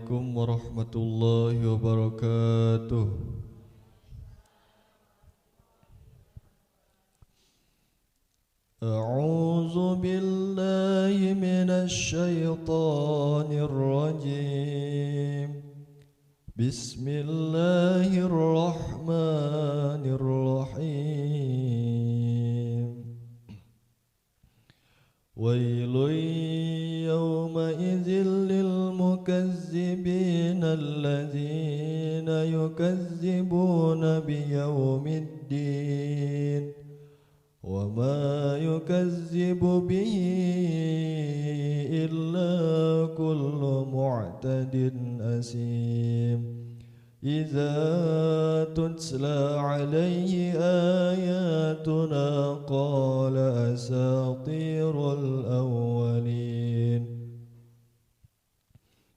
Assalamualaikum warahmatullahi wabarakatuh. A'udzu billahi minasy syaithanir rajim. Bismillahirrahmanirrahim. Wailun yawmaidzil lil mukazzibina alladzina yukazzibuna biyaumiddin wa ma yukazzibu bihi illa kullu mu'tadin asim. Idza tutla alaihi ayatuna qala asatirul awwalin.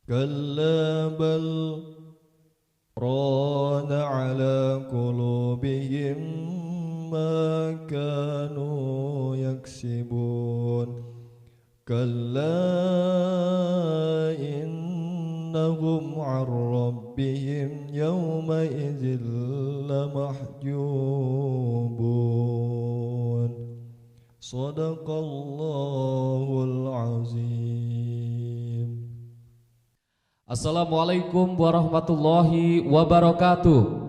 Kalla bal rana ala qulubihim ma kanu yaksibun. Kalla innahum 'an rabbihim yawma idzin lamahjubun. Shadaqallahul azim. Assalamualaikum warahmatullahi wabarakatuh.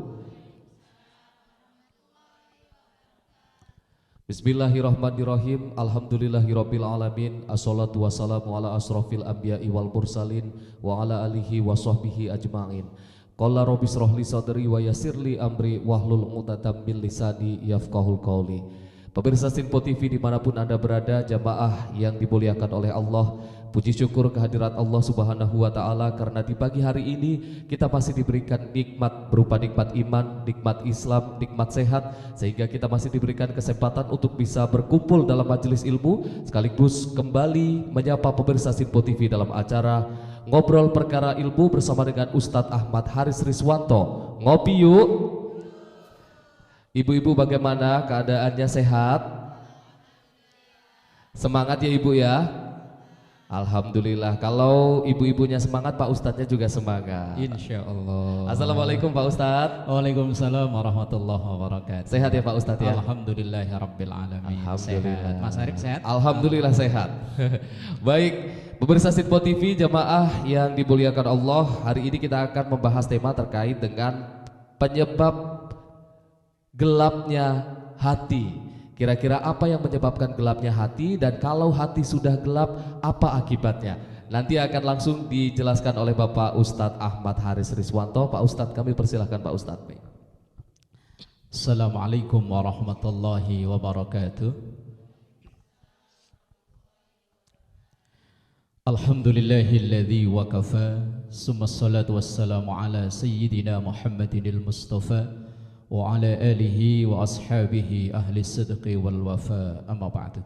Bismillahirrahmanirrahim. Alhamdulillahirabbil alamin. Assalatu wassalamu ala asrofil anbiya'i wal mursalin wa ala alihi wa sahbihi ajma'in. Qala rabbi shrah li sadri wa yassir li amri wahlul 'uqdatam min lisani yafqahul qawli. Pemirsa Sinpo TV dimanapun Anda berada, jamaah yang dimuliakan oleh Allah, puji syukur kehadirat Allah Subhanahu wa Ta'ala karena di pagi hari ini kita masih diberikan nikmat berupa nikmat iman, nikmat Islam, nikmat sehat, sehingga kita masih diberikan kesempatan untuk bisa berkumpul dalam majelis ilmu sekaligus kembali menyapa pemirsa Sinpo TV dalam acara Ngobrol Perkara Ilmu bersama dengan Ustadz Ahmad Haris Riswanto. Ngopi yuk. Ibu-ibu bagaimana keadaannya, sehat? Semangat ya ibu ya. Alhamdulillah. Kalau ibu-ibunya semangat, Pak Ustadznya juga semangat. Insya Allah. Assalamualaikum Pak Ustadz. Waalaikumsalam warahmatullahi wabarakatuh. Sehat ya Pak Ustadz ya? Alhamdulillahirabbil alamin. Alhamdulillah. Sehat. Mas Arif sehat? Alhamdulillah sehat. Baik, pemirsa Sinpo TV, jamaah yang dimuliakan Allah, hari ini kita akan membahas tema terkait dengan penyebab gelapnya hati. Kira-kira apa yang menyebabkan gelapnya hati, dan kalau hati sudah gelap apa akibatnya? Nanti akan langsung dijelaskan oleh Bapak Ustadz Ahmad Haris Riswanto. Pak Ustadz, kami persilahkan Pak Ustadz. Assalamualaikum warahmatullahi wabarakatuh. Alhamdulillahilladzi wa kafa, summa salatu wassalamu ala sayyidina Muhammadinil Mustafa wa ala alihi wa ashabihi ahli sidqi wal wafa, amma ba'du.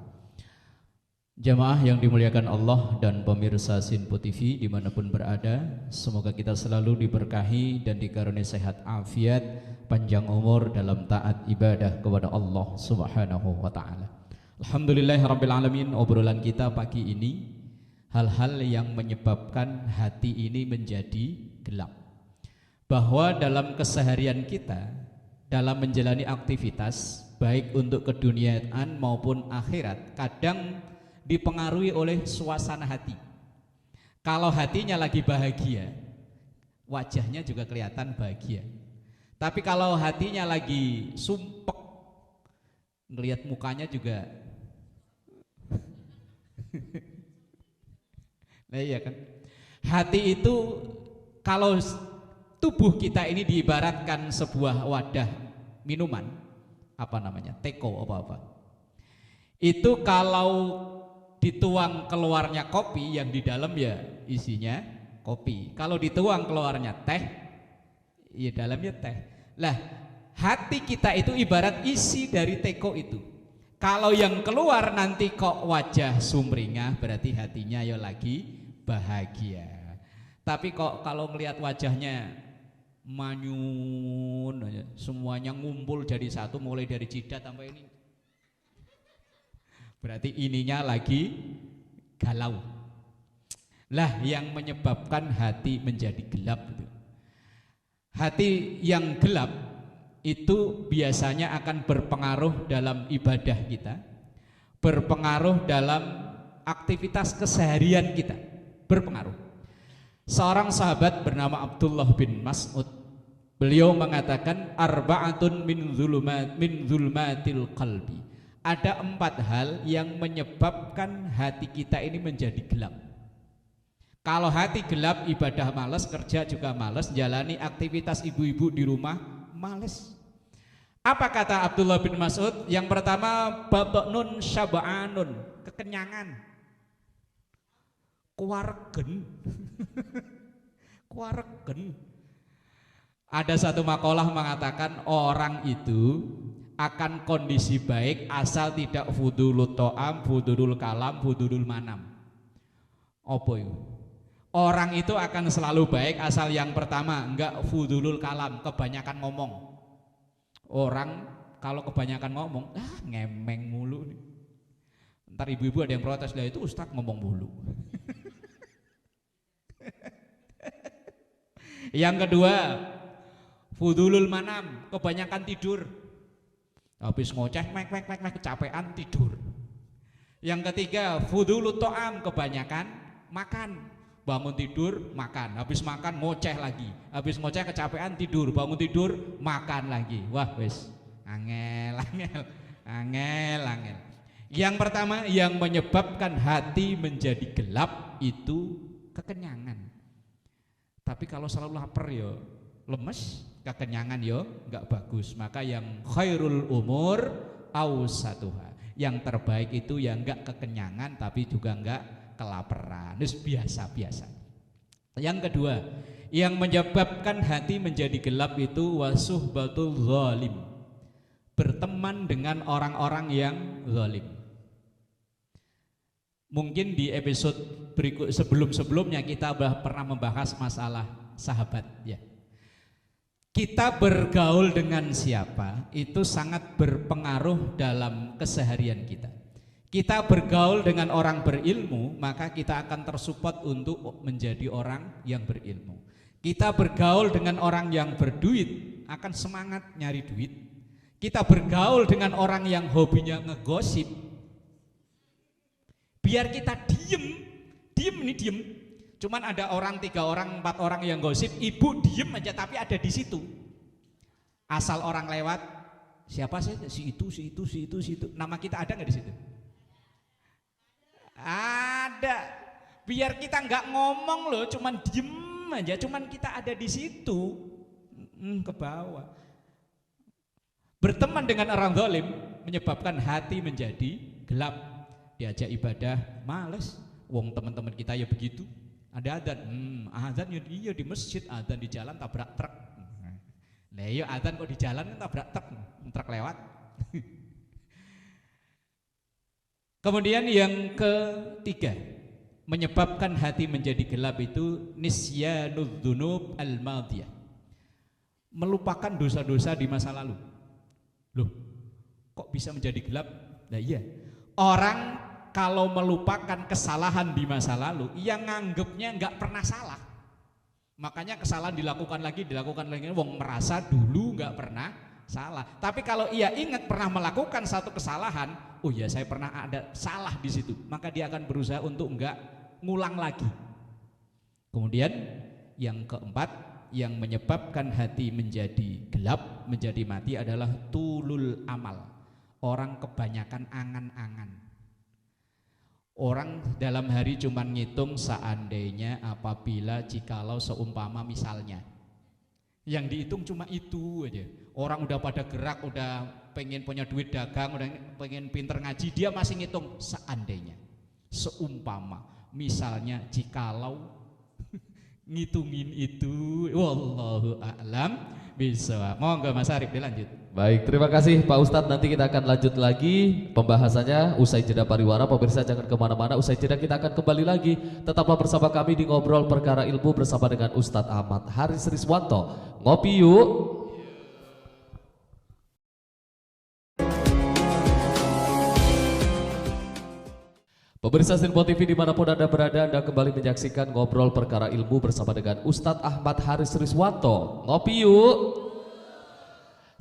Jamaah yang dimuliakan Allah dan pemirsa Sinpo TV dimanapun berada, semoga kita selalu diberkahi dan dikaruniai sehat afiat, panjang umur dalam taat ibadah kepada Allah Subhanahu wa ta'ala. Alhamdulillahirabbil alamin. Obrolan kita pagi ini hal-hal yang menyebabkan hati ini menjadi gelap, bahwa dalam keseharian kita, dalam menjalani aktivitas baik untuk keduniaan maupun akhirat, kadang dipengaruhi oleh suasana hati. Kalau hatinya lagi bahagia, wajahnya juga kelihatan bahagia. Tapi kalau hatinya lagi sumpek, ngelihat mukanya juga nah iya kan. Hati itu, kalau tubuh kita ini diibaratkan sebuah wadah minuman, apa namanya, teko apa-apa. Itu kalau dituang keluarnya kopi, yang di dalam ya isinya kopi. Kalau dituang keluarnya teh, ya dalamnya teh. Lah, hati kita itu ibarat isi dari teko itu. Kalau yang keluar nanti kok wajah sumringah, berarti hatinya ya lagi bahagia. Tapi kok kalau ngelihat wajahnya manyun, semuanya ngumpul jadi satu, mulai dari jidat sampai ini, berarti ininya lagi galau. Lah yang menyebabkan hati menjadi gelap itu. Hati yang gelap itu biasanya akan berpengaruh dalam ibadah kita, berpengaruh dalam aktivitas keseharian kita, berpengaruh. Seorang sahabat bernama Abdullah bin Mas'ud, beliau mengatakan arba'atun min zulmatil qalbi. Ada 4 hal yang menyebabkan hati kita ini menjadi gelap. Kalau hati gelap, ibadah malas, kerja juga malas, jalani aktivitas ibu-ibu di rumah malas. Apa kata Abdullah bin Mas'ud? Yang pertama, batnun syaba'anun, kekenyangan, kuaregen. Kuaregen. Ada satu makalah mengatakan orang itu akan kondisi baik asal tidak fudulul to'am, fudulul kalam, fudulul manam. Apa itu? Orang itu akan selalu baik asal yang pertama enggak fudulul kalam, kebanyakan ngomong. Orang kalau kebanyakan ngomong, ngemeng mulu nih. Ntar ibu-ibu ada yang protes, lah itu ustadz ngomong mulu. Yang kedua, fudulul manam, kebanyakan tidur. Habis ngoceh mek kecapean tidur. Yang ketiga, fudulul to'am, kebanyakan makan. Bangun tidur makan, habis makan ngoceh lagi, habis ngoceh kecapean tidur, bangun tidur makan lagi. Wah wes angel. Yang pertama yang menyebabkan hati menjadi gelap itu kekenyangan. Tapi kalau selalu lapar yo lemes, kekenyangan yo nggak bagus. Maka yang khairul umur awsatuha, yang terbaik itu yang nggak kekenyangan tapi juga nggak kelaparan, biasa-biasa. Yang kedua, yang menyebabkan hati menjadi gelap itu wasuhbatul zalim, berteman dengan orang-orang yang zalim. Mungkin di episode berikut sebelum-sebelumnya kita pernah membahas masalah sahabat ya. Kita bergaul dengan siapa itu sangat berpengaruh dalam keseharian kita. Kita bergaul dengan orang berilmu, maka kita akan tersupport untuk menjadi orang yang berilmu. Kita bergaul dengan orang yang berduit, akan semangat nyari duit. Kita bergaul dengan orang yang hobinya ngegosip, biar kita diem. Cuman ada orang 3 orang, 4 orang yang gosip, ibu diem aja tapi ada di situ. Asal orang lewat, siapa sih? Si itu. Nama kita ada nggak di situ? Ada. Biar kita nggak ngomong loh, cuman diem aja, cuman kita ada di situ. Ke bawah. Berteman dengan orang zalim menyebabkan hati menjadi gelap. Diajak ibadah males. Wong teman-teman kita ya begitu. Ada adzan, adzan iya di masjid, adzan di jalan tabrak truk. Nah iya adzan kok di jalan kan tabrak truk lewat. Kemudian yang ketiga menyebabkan hati menjadi gelap itu nisyanud dzunub al-madiyah, melupakan dosa-dosa di masa lalu. Loh, kok bisa menjadi gelap? Nah iya, orang kalau melupakan kesalahan di masa lalu, yang nganggepnya nggak pernah salah, makanya kesalahan dilakukan lagi, wong merasa dulu nggak pernah salah. Tapi kalau ia ingat pernah melakukan satu kesalahan, oh ya saya pernah ada salah di situ, maka dia akan berusaha untuk enggak ngulang lagi. Kemudian yang keempat yang menyebabkan hati menjadi gelap, menjadi mati adalah tulul amal. Orang kebanyakan angan-angan. Orang dalam hari cuma ngitung seandainya, apabila, jikalau, seumpama, misalnya. Yang dihitung cuma itu aja. Orang udah pada gerak, udah pengen punya duit dagang, udah pengen pinter ngaji, dia masih ngitung seandainya, seumpama, misalnya, jikalau. Ngitungin itu. Wallahu a'lam bishawab. Monggo Mas Arif dilanjut. Baik, terima kasih Pak Ustadz. Nanti kita akan lanjut lagi pembahasannya usai jeda pariwara. Pemirsa jangan kemana-mana. Usai jeda kita akan kembali lagi. Tetaplah bersama kami di Ngobrol Perkara Ilmu bersama dengan Ustadz Ahmad Haris Rizwanto. Ngopi yuk. Pemirsa Sinpo TV dimanapun Anda berada, Anda kembali menyaksikan Ngobrol Perkara Ilmu bersama dengan Ustadz Ahmad Haris Riswanto. Ngopi yuk.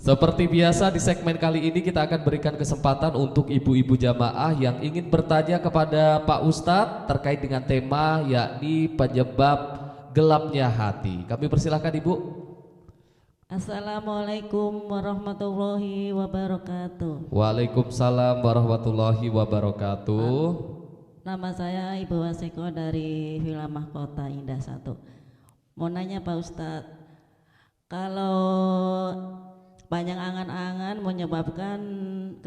Seperti biasa di segmen kali ini kita akan berikan kesempatan untuk ibu-ibu jamaah yang ingin bertanya kepada Pak Ustadz terkait dengan tema yakni penyebab gelapnya hati. Kami persilahkan Ibu. Assalamualaikum warahmatullahi wabarakatuh. Waalaikumsalam warahmatullahi wabarakatuh. Nama saya Ibu Waseko dari Villa Mahkota Indah 1. Mau nanya Pak Ustadz, kalau banyak angan-angan menyebabkan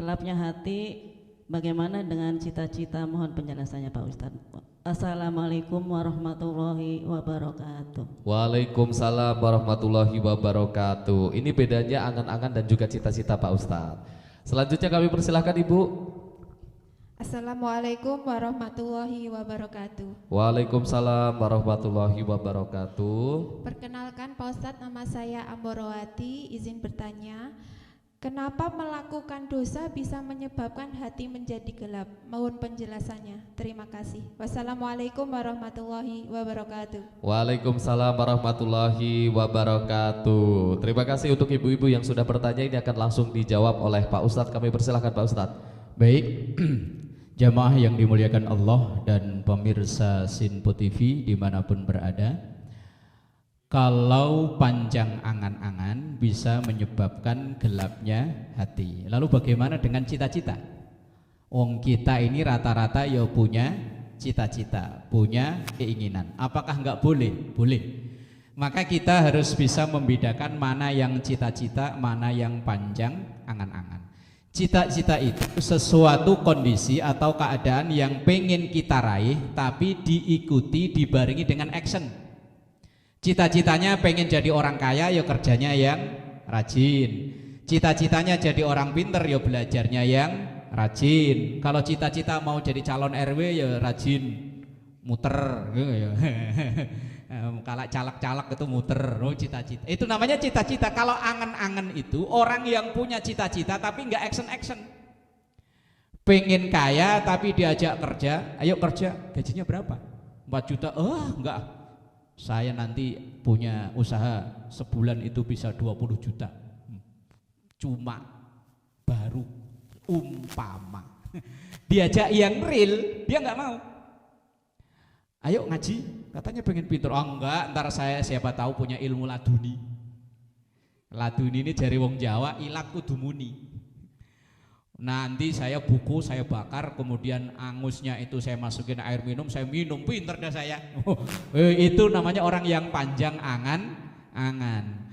gelapnya hati, bagaimana dengan cita-cita? Mohon penjelasannya Pak Ustadz. Assalamualaikum warahmatullahi wabarakatuh. Waalaikumsalam warahmatullahi wabarakatuh. Ini bedanya angan-angan dan juga cita-cita Pak Ustadz. Selanjutnya kami persilahkan Ibu. Assalamualaikum warahmatullahi wabarakatuh. Waalaikumsalam warahmatullahi wabarakatuh. Perkenalkan Pak Ustadz, nama saya Amborowati, izin bertanya, kenapa melakukan dosa bisa menyebabkan hati menjadi gelap? Mohon penjelasannya. Terima kasih. Wassalamualaikum warahmatullahi wabarakatuh. Waalaikumsalam warahmatullahi wabarakatuh. Terima kasih untuk ibu-ibu yang sudah bertanya. Ini akan langsung dijawab oleh Pak Ustadz. Kami persilahkan Pak Ustadz. Baik, jamaah yang dimuliakan Allah dan pemirsa Sinpo TV dimanapun berada, kalau panjang angan-angan bisa menyebabkan gelapnya hati. Lalu bagaimana dengan cita-cita? Wong kita ini rata-rata ya punya cita-cita, punya keinginan. Apakah enggak boleh? Boleh. Maka kita harus bisa membedakan mana yang cita-cita, mana yang panjang angan-angan. Cita-cita itu sesuatu kondisi atau keadaan yang pengen kita raih tapi diikuti, dibarengi dengan action. Cita-citanya pengen jadi orang kaya, ya kerjanya yang rajin. Cita-citanya jadi orang pinter, ya belajarnya yang rajin. Kalau cita-cita mau jadi calon RW, ya rajin muter. Kalau caleg-caleg itu muter, oh cita-cita. Itu namanya cita-cita. Kalau angan-angan itu orang yang punya cita-cita tapi nggak action-action. Pengen kaya tapi diajak kerja, ayo kerja, gajinya berapa? 4 juta, enggak. Saya nanti punya usaha sebulan itu bisa 20 juta. Cuma baru umpama. Diajak yang real, dia nggak mau. Ayo ngaji, katanya pengen pinter. Oh enggak, ntar saya siapa tahu punya ilmu laduni. Laduni ini jari wong Jawa, ilak kudu muni. Nanti saya buku, saya bakar, kemudian angusnya itu saya masukin air minum, saya minum, pinter dah saya. Itu namanya orang yang panjang angan-angan.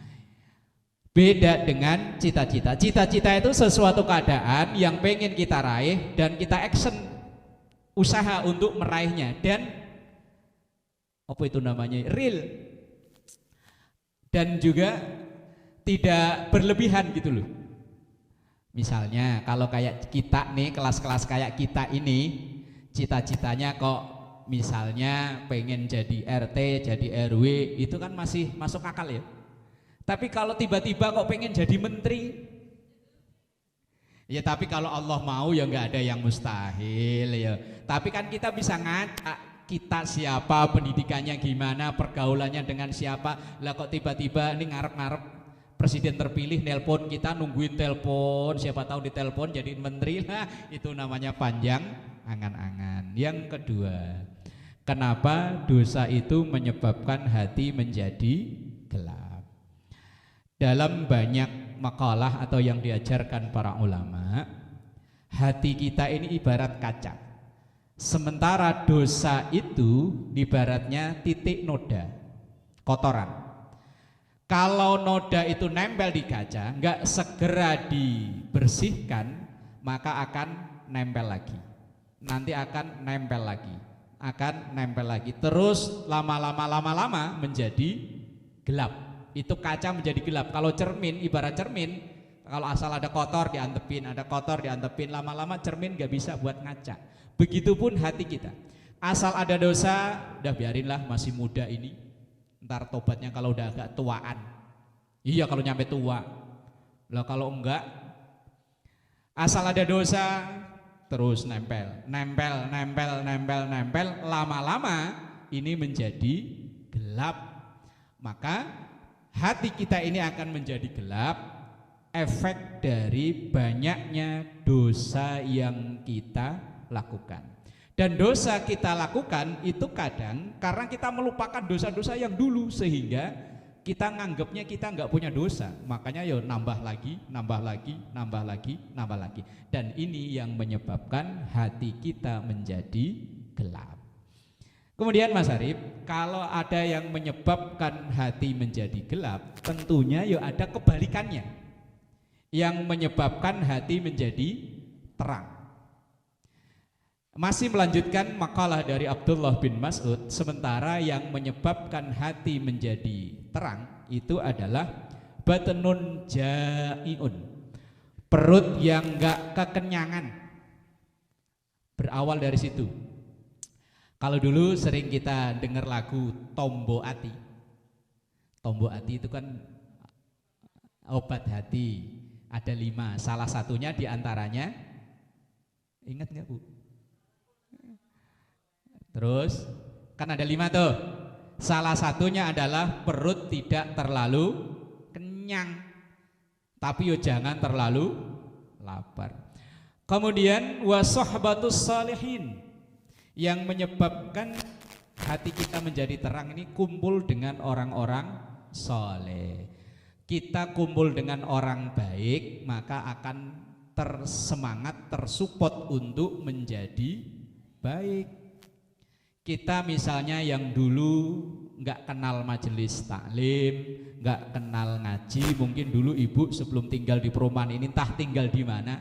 Beda dengan cita-cita. Cita-cita itu sesuatu keadaan yang pengen kita raih dan kita action, usaha untuk meraihnya, dan apa itu namanya, real, dan juga tidak berlebihan gitu loh. Misalnya kalau kayak kita nih, kelas-kelas kayak kita ini, cita-citanya kok misalnya pengen jadi RT, jadi RW, itu kan masih masuk akal ya. Tapi kalau tiba-tiba kok pengen jadi menteri, ya tapi kalau Allah mau ya nggak ada yang mustahil ya. Tapi kan kita bisa ngacak, kita siapa, pendidikannya gimana, pergaulannya dengan siapa. Lah kok tiba-tiba ini ngarep-ngarep presiden terpilih nelpon kita, nungguin telepon, siapa tahu ditelepon jadi menteri. Lah itu namanya panjang angan-angan. Yang kedua, kenapa dosa itu menyebabkan hati menjadi gelap? Dalam banyak makalah atau yang diajarkan para ulama, hati kita ini ibarat kaca. Sementara dosa itu ibaratnya titik noda, kotoran. Kalau noda itu nempel di kaca, nggak segera dibersihkan, maka akan nempel lagi. Nanti akan nempel lagi, akan nempel lagi. Terus lama-lama menjadi gelap. Itu kaca menjadi gelap. Kalau cermin, ibarat cermin, kalau asal ada kotor diantepin, ada kotor diantepin, lama-lama cermin nggak bisa buat ngaca. Begitupun hati kita, asal ada dosa, udah biarinlah masih muda ini, ntar tobatnya kalau udah agak tuaan. Iya kalau nyampe tua. Lah kalau enggak, asal ada dosa, terus nempel, lama-lama ini menjadi gelap. Maka hati kita ini akan menjadi gelap, efek dari banyaknya dosa yang kita lakukan. Dan dosa kita lakukan itu kadang karena kita melupakan dosa-dosa yang dulu, sehingga kita nganggapnya kita nggak punya dosa, makanya yo nambah lagi. Dan ini yang menyebabkan hati kita menjadi gelap. Kemudian Mas Arif, kalau ada yang menyebabkan hati menjadi gelap, tentunya yo ada kebalikannya yang menyebabkan hati menjadi terang. Masih melanjutkan makalah dari Abdullah bin Mas'ud, sementara yang menyebabkan hati menjadi terang itu adalah batnun ja'iun, perut yang enggak kekenyangan. Berawal dari situ. Kalau dulu sering kita dengar lagu Tombo Ati. Tombo Ati itu kan obat hati. Ada 5, salah satunya diantaranya, ingat nggak Bu? Terus kan ada 5 tuh. Salah satunya adalah perut tidak terlalu kenyang, tapi yo jangan terlalu lapar. Kemudian wasahbatus salihin, yang menyebabkan hati kita menjadi terang ini kumpul dengan orang-orang soleh. Kita kumpul dengan orang baik, maka akan tersemangat, tersupport untuk menjadi baik. Kita misalnya yang dulu nggak kenal majelis taklim, nggak kenal ngaji, mungkin dulu ibu sebelum tinggal di perumahan ini entah tinggal di mana,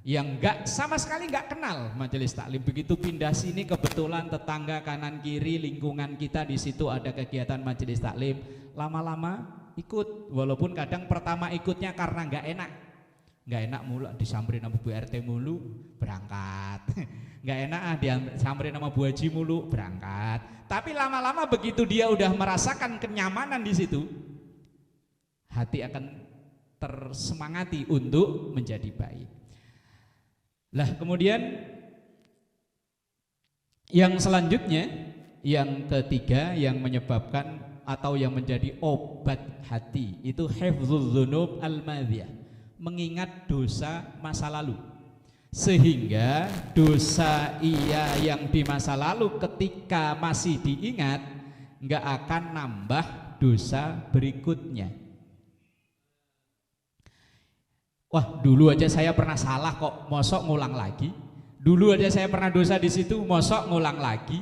yang nggak sama sekali nggak kenal majelis taklim, begitu pindah sini kebetulan tetangga kanan kiri lingkungan kita di situ ada kegiatan majelis taklim, lama-lama ikut, walaupun kadang pertama ikutnya karena nggak enak mulu, disamperin sama Bu RT mulu berangkat. Nggak enak disamperin sama Bu Haji mulu berangkat. Tapi lama-lama begitu dia udah merasakan kenyamanan di situ, hati akan tersemangati untuk menjadi baik. Lah kemudian yang selanjutnya, yang ketiga yang menyebabkan atau yang menjadi obat hati itu hifdzuz dzunub al-madhiyah, mengingat dosa masa lalu, sehingga dosa yang di masa lalu ketika masih diingat nggak akan nambah dosa berikutnya. Wah, dulu aja saya pernah salah kok, mosok ngulang lagi. Dulu aja saya pernah dosa di situ, mosok ngulang lagi.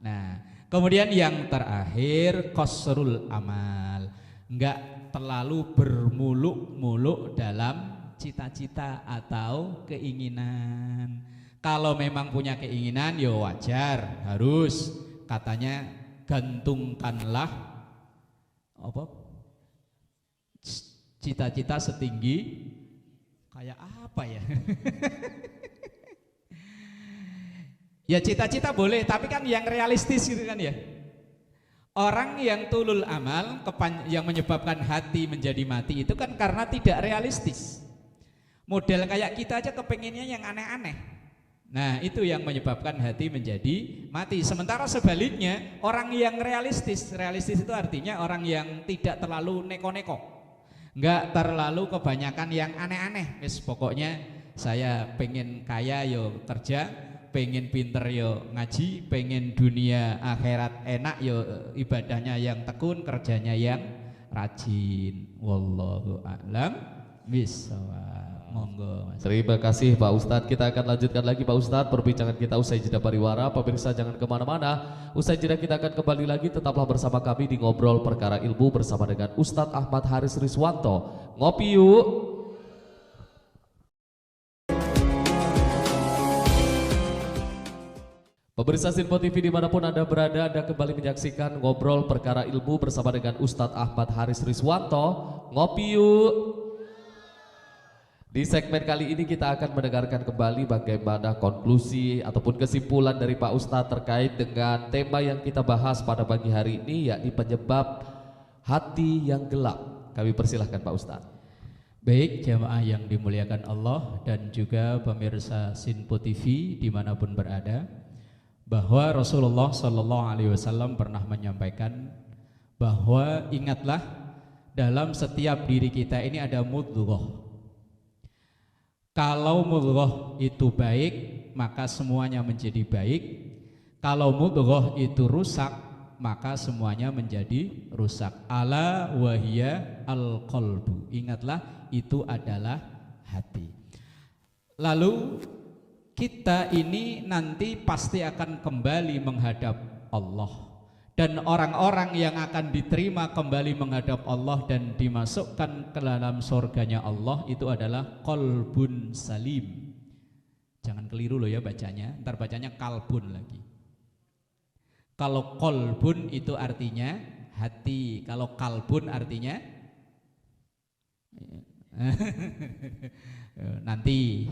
Nah, kemudian yang terakhir qasrul amal, nggak terlalu bermuluk-muluk dalam cita-cita atau keinginan. Kalau memang punya keinginan ya wajar, harus katanya gantungkanlah apa? Cita-cita setinggi kayak apa ya? Ya cita-cita boleh, tapi kan yang realistis gitu kan ya. Orang yang tulul amal yang menyebabkan hati menjadi mati itu kan karena tidak realistis. Model kayak kita aja kepengennya yang aneh-aneh. Nah itu yang menyebabkan hati menjadi mati. Sementara sebaliknya orang yang realistis itu artinya orang yang tidak terlalu neko-neko, nggak terlalu kebanyakan yang aneh-aneh. Pokoknya saya pengen kaya yo kerja, pengen pinter yo ngaji, pengen dunia akhirat enak yo ibadahnya yang tekun, kerjanya yang rajin. Wallahu a'lam bishawab. Monggo Mas. Terima kasih Pak Ustadz. Kita akan lanjutkan lagi Pak Ustadz perbincangan kita usai jeda pariwara. Pemirsa jangan kemana-mana. Usai jeda kita akan kembali lagi. Tetaplah bersama kami di Ngobrol Perkara Ilmu bersama dengan Ustadz Ahmad Haris Rizwanto. Ngopi yuk. Pemirsa Sinpo TV dimanapun Anda berada, Anda kembali menyaksikan Ngobrol Perkara Ilmu bersama dengan Ustadz Ahmad Haris Rizwanto. Ngopi yuk. Di segmen kali ini kita akan mendengarkan kembali bagaimana konklusi ataupun kesimpulan dari Pak Ustadz terkait dengan tema yang kita bahas pada pagi hari ini, yakni penyebab hati yang gelap. Kami persilahkan Pak Ustadz. Baik jamaah yang dimuliakan Allah dan juga pemirsa Sinpo TV dimanapun berada, bahwa Rasulullah Shallallahu Alaihi Wasallam pernah menyampaikan bahwa ingatlah dalam setiap diri kita ini ada mudghah. Kalau mudghah itu baik maka semuanya menjadi baik. Kalau mudghah itu rusak maka semuanya menjadi rusak. Ala wahia al-qalbu. Ingatlah itu adalah hati. Lalu kita ini nanti pasti akan kembali menghadap Allah. Dan orang-orang yang akan diterima kembali menghadap Allah dan dimasukkan ke dalam surganya Allah itu adalah qalbun salim. Jangan keliru loh ya bacanya, ntar bacanya kalbun lagi. Kalau qalbun itu artinya hati, kalau kalbun artinya nanti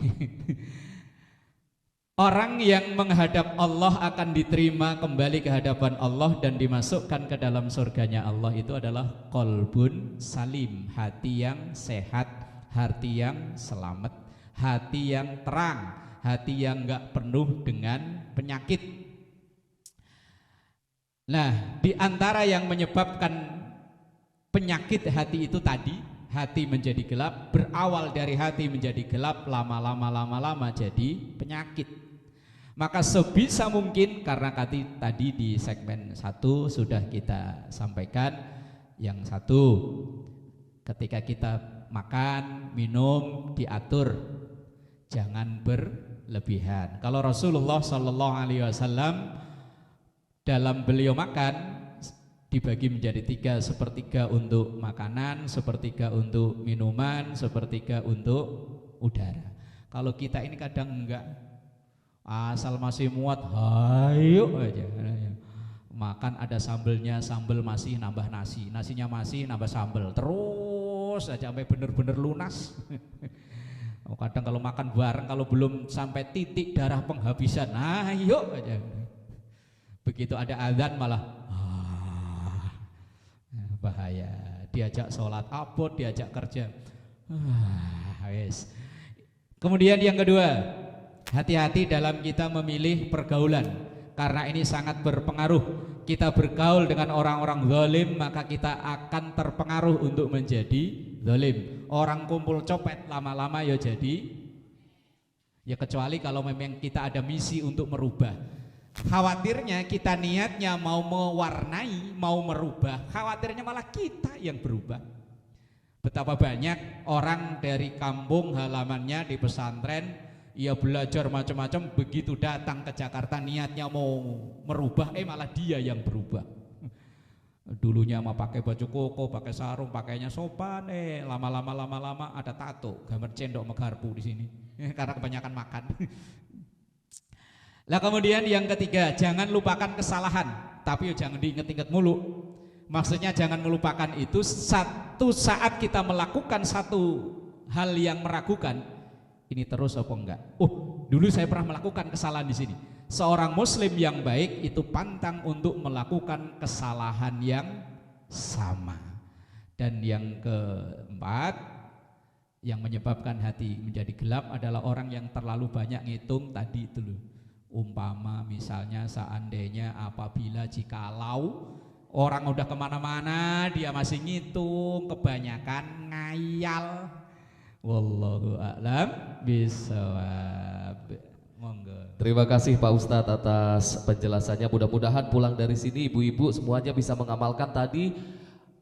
orang yang menghadap Allah akan diterima kembali ke hadapan Allah dan dimasukkan ke dalam surganya Allah itu adalah qalbun salim, hati yang sehat, hati yang selamat, hati yang terang, hati yang enggak penuh dengan penyakit. Nah, di antara yang menyebabkan penyakit hati itu tadi, hati menjadi gelap, berawal dari hati menjadi gelap, lama-lama jadi penyakit. Maka sebisa mungkin, karena tadi di segmen 1 sudah kita sampaikan, yang satu, ketika kita makan, minum, diatur, jangan berlebihan. Kalau Rasulullah Shallallahu Alaihi Wasallam dalam beliau makan dibagi menjadi 3, sepertiga untuk makanan, sepertiga untuk minuman, sepertiga untuk udara. Kalau kita ini kadang enggak, asal masih muat, hayo aja. Makan ada sambelnya, sambel masih nambah nasi, nasinya masih nambah sambel, terus aja sampai bener-bener lunas. Kadang kalau makan bareng, kalau belum sampai titik darah penghabisan, ayo aja. Begitu ada azan malah bahaya, diajak sholat abot, diajak kerja, wes. Kemudian yang kedua, hati-hati dalam kita memilih pergaulan, karena ini sangat berpengaruh. Kita bergaul dengan orang-orang zalim, maka kita akan terpengaruh untuk menjadi zalim. Orang kumpul copet lama-lama ya jadi, ya kecuali kalau memang kita ada misi untuk merubah. Khawatirnya kita niatnya mau mewarnai, mau merubah, khawatirnya malah kita yang berubah. Betapa banyak orang dari kampung halamannya di pesantren, ia belajar macam-macam, begitu datang ke Jakarta niatnya mau merubah, malah dia yang berubah. Dulunya mah pakai baju koko, pakai sarung, pakainya sopan, lama-lama ada tato, gambar cendok megarpu di sini, karena kebanyakan makan. Lah kemudian yang ketiga, jangan lupakan kesalahan, tapi jangan diinget-inget mulu. Maksudnya jangan melupakan itu, satu saat kita melakukan satu hal yang meragukan, ini terus apa enggak? Dulu saya pernah melakukan kesalahan di sini. Seorang muslim yang baik itu pantang untuk melakukan kesalahan yang sama. Dan yang keempat, yang menyebabkan hati menjadi gelap adalah orang yang terlalu banyak ngitung tadi itu loh. Umpama misalnya seandainya apabila jikalau orang udah kemana-mana dia masih ngitung, kebanyakan ngayal. Wallahu a'lam bishawab. Monggo. Terima kasih Pak Ustadz atas penjelasannya. Mudah-mudahan pulang dari sini ibu-ibu semuanya bisa mengamalkan tadi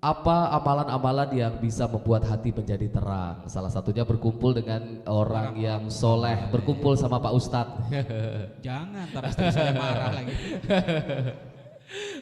apa amalan-amalan yang bisa membuat hati menjadi terang. Salah satunya berkumpul dengan orang yang soleh, berkumpul sama Pak Ustadz. Jangan, ntar istri saya marah lagi.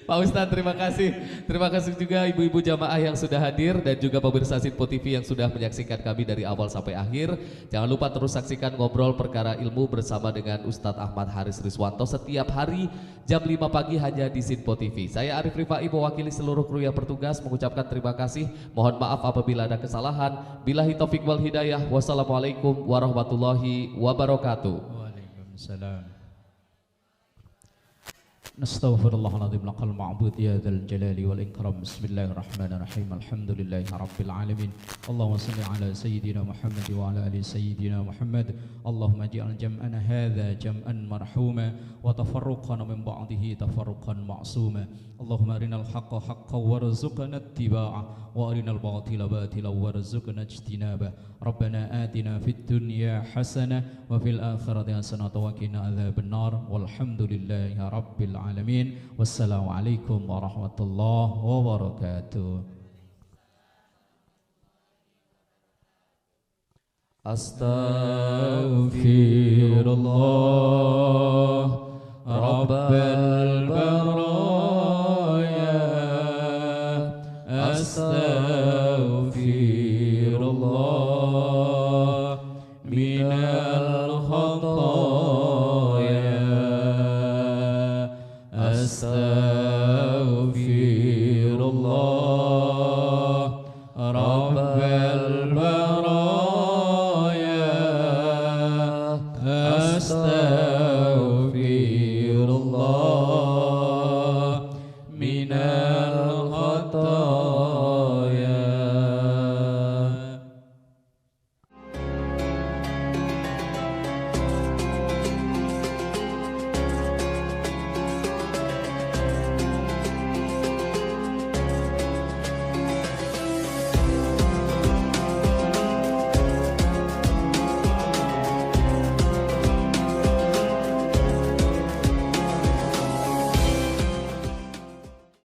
Pak Ustadz terima kasih. Terima kasih juga ibu-ibu jamaah yang sudah hadir dan juga pemirsa Sinpo TV yang sudah menyaksikan kami dari awal sampai akhir. Jangan lupa terus saksikan Ngobrol Perkara Ilmu bersama dengan Ustadz Ahmad Haris Riswanto setiap hari jam 5 pagi hanya di Sinpo TV. Saya Arif Rifai mewakili seluruh kru yang bertugas mengucapkan terima kasih. Mohon maaf apabila ada kesalahan. Billahi taufik wal hidayah. Wassalamualaikum warahmatullahi wabarakatuh. Waalaikumsalam. Nastaghfirullahaladzim lakal ma'bud ya dzal jalali wal ikram. Bismillahirrahmanirrahim. Alhamdulillahi rabbil alamin. Allahumma salli ala sayyidina Muhammad wa ala ali sayyidina Muhammad. Allahumma ij'al jam'ana hadza jam'an marhuma wa tafarruqana min ba'dihi tafarruqan ma'suma. Allahumma arinal haqqa haqqan warzuqna ittiba'ah wa arinal batila batilan warzuqna ijtinabah. Rabbana atina fid dunya hasanah wa fil akhirati hasanah wa qina adzabannar. Walhamdulillahi rabbil alamin. Wassalamualaikum warahmatullahi wabarakatuh. Astaghfirullah Rabbal baraya. Astaghfirullah minal khata